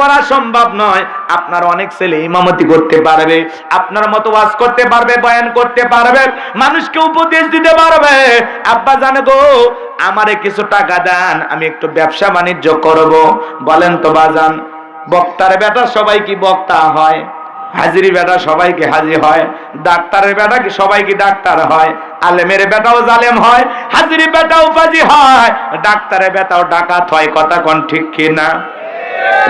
করা সম্ভব নয়। আপনার অনেক ছেলে ইমামতি করতে পারবে, আপনার মতো ওয়াজ করতে পারবে, বয়ান করতে পারবে, মানুষকে উপদেশ দিতে পারবে। আব্বা জান গো, আমারে কিছু টাকা দেন, আমি একটু ব্যবসা বাণিজ্য করব। বলেন তো বাজান, বক্তার বেটা সবাই কি বক্তা হয়? হাজিরি বেটা সবাই কি হাজি হয়? ডাক্তারের বেটা কি সবাই কি ডাক্তার হয়? আলেমের বেটাও জালেম হয়, হাজিরি বেটাও বাজি হয়, ডাক্তারের বেটাও ডাকাত হয়। কথা কোন ঠিক কি না?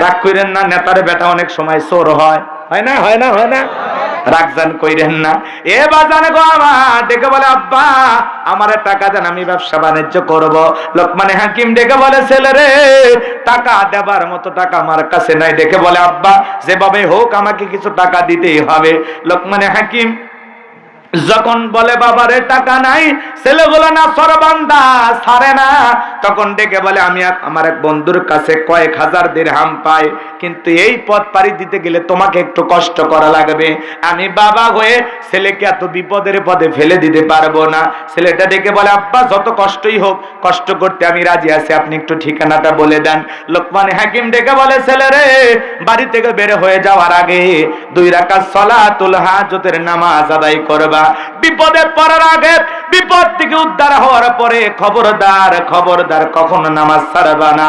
রাগ কইরেন না, নেতার বেটা অনেক সময় চোর হয়, হয় না? হয় না? হয় না? রাগজান কইরেন না। এ বাজান গো, আমার ডেকে বলে আব্বা আমারে টাকা দেন, আমি ব্যবসা বাণিজ্য করব। লোকমানে হাকিম ডেকে বলে ছেলে রে, টাকা দেবার মতো টাকা আমার কাছে নাই। ডেকে বলে আব্বা যেভাবে হোক আমাকে কিছু টাকা দিতেই হবে। লোকমানে হাকিম যখন বলে বাবারে টাকা নাই, ছেলে বলে না সরবান্দা ছাড়ে না। তখন ডেকে বলে আমি আমার এক বন্ধুর কাছে কয়েক হাজার দিরহাম পাই, কিন্তু এই পথ পাড়ি দিতে গেলে তোমাকে একটু কষ্ট করা লাগবে। আমি বাবা হয়ে ছেলেকে এত বিপদের পথে ফেলে দিতে পারবো না। ছেলেটা ডেকে বলে আব্বা যত কষ্টই হোক, কষ্ট করতে আমি রাজি আছি, আপনি একটু ঠিকানাটা বলে দেন। লোকমান হাকিম ডেকে বলে ছেলে রে, বাড়ি থেকে বের হয়ে যাওয়ার আগে 2 রাকাত সালাতুল হাজতের নামাজ আদায় করবা। বিপদে পড়ার আগে, বিপদ থেকে উদ্ধার হওয়ার পরে খবরদার খবরদার কখনো নামাজ ছাড়বা না।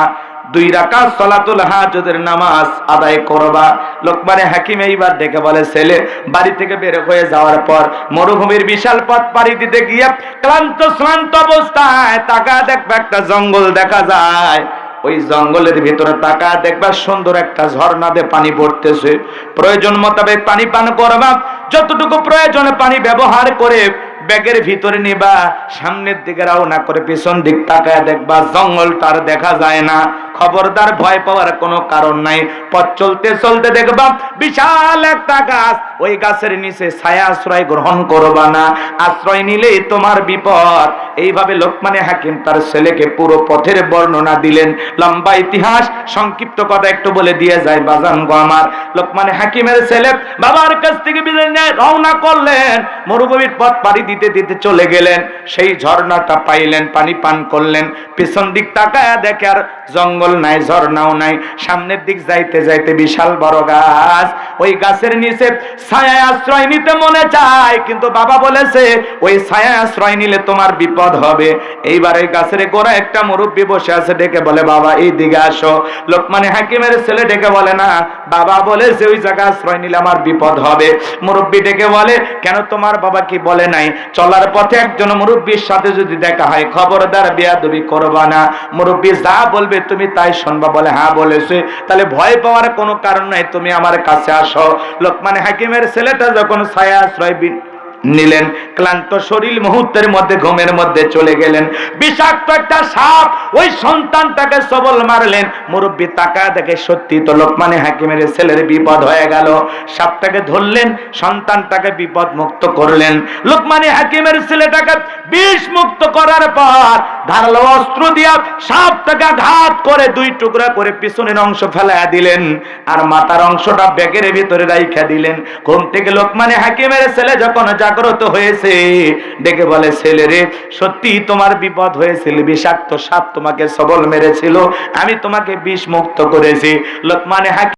2 রাকাত সালাতুল হাজতের নামাজ আদায় করবা। লোকমানে হাকিম এইবার ডেকে বলে ছেলে বাড়ি থেকে বের হয়ে যাওয়ার পর মরুভূমির বিশাল পথ পাড়ি দিতে গিয়ে ক্লান্ত শ্রান্ত অবস্থায় তাকা দেখবে একটা জঙ্গল দেখা যায়। ওই জঙ্গলের ভিতরে তাকা দেখবা সুন্দর একটা ঝর্ণাতে পানি পড়তেছে। প্রয়োজন মোতাবেক পানি পান করবা, যতটুকু প্রয়োজনে পানি ব্যবহার করে ব্যাগের ভিতরে নিবা। সামনের দিকে রওনা করে পিছন দিক তাকায় দেখবা জঙ্গলটা আর দেখা যায় না। খবরদার ভয় পাওয়ার কোনো কারণ নাই। পথ চলতে চলতে দেখবা বিশাল একটা গাছ, ওই গাছের নিচে ছায়া আশ্রয় গ্রহণ করবা না, আশ্রয় নিলেই তোমার বিপদ। এইভাবে লোকমানে হাকিম তার ছেলেকে পুরো পথের বর্ণনা দিলেন। লম্বা ইতিহাস, সংক্ষিপ্ত কথা একটু বলে দিয়ে যায় বাজান গো আমার। লোকমানে হাকিমের ছেলে বাবার কাছ থেকে বিদায় নিয়ে রওনা করলেন, মরুভূমির পথ পাড়ি দিতে দিতে চলে গেলেন। সেই ঝর্ণাটা পাইলেন, পানি পান করলেন। পিছন দিক তাকায় দেখে আর জঙ্গল নাই, ঝর্ণাও নাই। সামনের দিক যাইতে যাইতে বিশাল বড় গাছ, ওই গাছের নিচে ছায়া আশ্রয় নিতে মনে চায়, কিন্তু বাবা বলেছে ওই ছায়া আশ্রয় নিলে তোমার বিপদ হবে। এইবার এই গাছের গোড়া একটা মুরব্বী বসে আছে, ডেকে বলে বাবা এই দিকে আসো। লোকমানে হাকিমের ছেলে ডেকে বলে না, বাবা বলেছে ওই জায়গা আশ্রয় নিলে আমার বিপদ হবে। মুরব্বী ডেকে বলে কেন, তোমার বাবা কি বলে নাই চলার পথে একজন মুরব্বীর সাথে যদি দেখা হয় খবরদার বেয়াদবি করবা না, মুরব্বী যা বলবে তুমি তাই শুনবা। বলে হ্যাঁ বলেছে, তাহলে ভয় পাওয়ার কোনো কারণ নাই, তুমি আমার কাছে আসো। লোকমানে হাকিমের ছেলেটা যখন ছায়া আশ্রয় নিলেন, ক্লান্ত শরীর মুহূর্তের মধ্যে ঘুমের মধ্যে চলে গেলেন। বিষাক্ত একটা সাপ ওই সন্তানটাকে সবল মারলেন। মুরব্বী তাকায় দেখে সত্যি তো লোকমানে হাকিমের ছেলের বিপদ হয়ে গেল। সাপটাকে ধরলেন, সন্তানটাকে বিপদ মুক্ত করলেন। লোকমানে হাকিমের ছেলেটাকে বিষ মুক্ত করার পর ধারালো অস্ত্র দিয়া সাপটাকে ঘাত করে 2 টুকরা করে পিছনের অংশ ফেলাইয়া দিলেন, আর মাথার অংশটা ব্যাগের ভিতরে রাইখা দিলেন। ঘুম থেকে লোকমানে হাকিমের ছেলে যখন জাগ্রত হয়েছে, ডেকে বলে ছেলে রে, সত্যি তোমার বিপদ হয়েছিল, বিষাক্ত সাপ তোমাকে সবল মেরেছিল, আমি তোমাকে বিষ মুক্ত করেছি। লোকমানে হাকিম